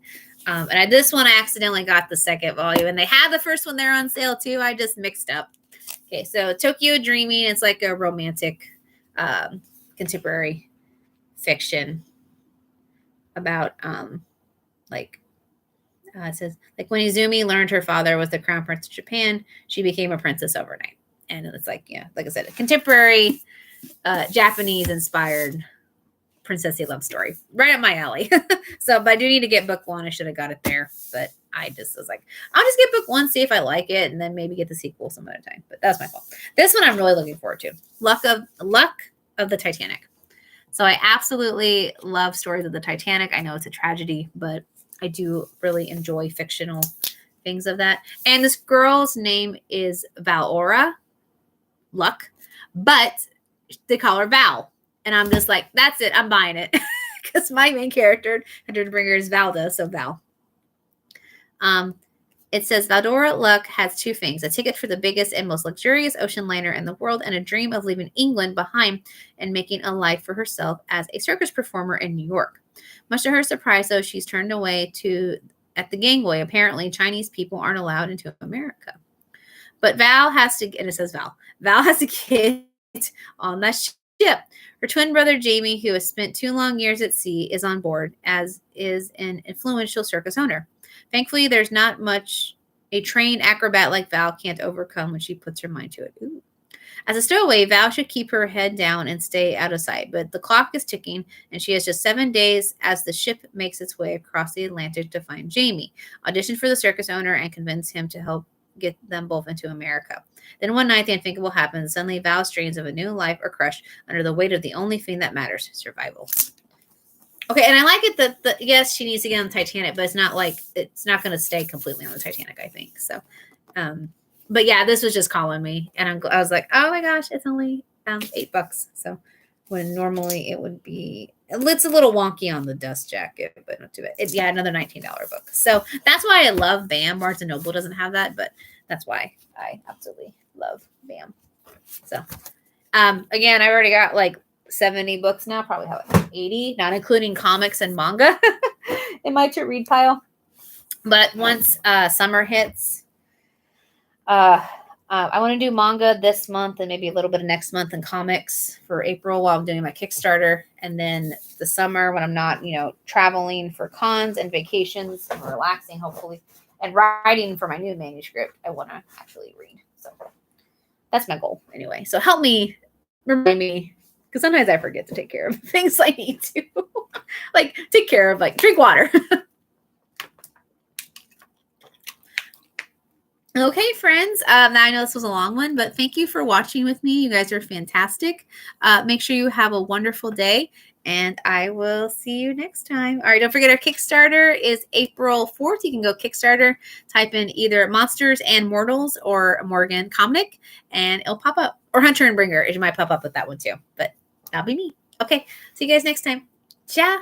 This one I accidentally got the second volume, and they had the first one there on sale too. I just mixed up. Okay, so Tokyo Dreaming. It's like a romantic, contemporary fiction about it says like when Izumi learned her father was the crown prince of Japan, she became a princess overnight. And it's like, yeah, like I said, a contemporary Japanese inspired princessy love story, right up my alley. So, but I do need to get book one. I should have got it there, but I just was like, I'll just get book one, see if I like it, and then maybe get the sequel some other time. But that's my fault. This one I'm really looking forward to. Luck of the Titanic. So I absolutely love stories of the Titanic. I know it's a tragedy, but I do really enjoy fictional things of that. And this girl's name is Valora Luck, but they call her Val. And I'm just like, that's it. I'm buying it. Because my main character, Hunter Bringer, is Valda, so Val. It says Valdora Luck has two things: a ticket for the biggest and most luxurious ocean liner in the world, and a dream of leaving England behind and making a life for herself as a circus performer in New York. Much to her surprise, though, she's turned away at the gangway. Apparently, Chinese people aren't allowed into America. But Val has to, and it says Val has a kid on that ship. Her twin brother, Jamie, who has spent 2 long years at sea, is on board, as is an influential circus owner. Thankfully, there's not much a trained acrobat like Val can't overcome when she puts her mind to it. Ooh. As a stowaway, Val should keep her head down and stay out of sight, but the clock is ticking, and she has just 7 days as the ship makes its way across the Atlantic to find Jamie, audition for the circus owner, and convince him to help get them both into America. Then one night, the unthinkable happens. Suddenly, Val's dreams of a new life are crushed under the weight of the only thing that matters: survival. Okay, and I like it that yes, she needs to get on the Titanic, but it's not going to stay completely on the Titanic, I think. So, but yeah, this was just calling me, and I was like, oh my gosh, it's only $8. So when normally it would be, it's a little wonky on the dust jacket, but not too bad. Yeah, another $19 book. So that's why I love BAM. Barnes and Noble doesn't have that, but that's why I absolutely love BAM. So, again, I already got like 70 books now, probably have like 80, not including comics and manga in my to read pile. But once summer hits, I want to do manga this month and maybe a little bit of next month and comics for April while I'm doing my Kickstarter. And then the summer when I'm not, traveling for cons and vacations and relaxing, hopefully, and writing for my new manuscript, I want to actually read. So that's my goal anyway. So help me, remind me, because sometimes I forget to take care of things I need to. Like take care of, like drink water. Okay, friends. Now I know this was a long one, but thank you for watching with me. You guys are fantastic. Make sure you have a wonderful day, and I will see you next time. All right, don't forget our Kickstarter is April 4th. You can go Kickstarter, type in either Monsters and Mortals or Morgan Comnic, and it'll pop up. Or Hunter and Bringer. It might pop up with that one too, but that'll be me. Okay, see you guys next time. Ciao.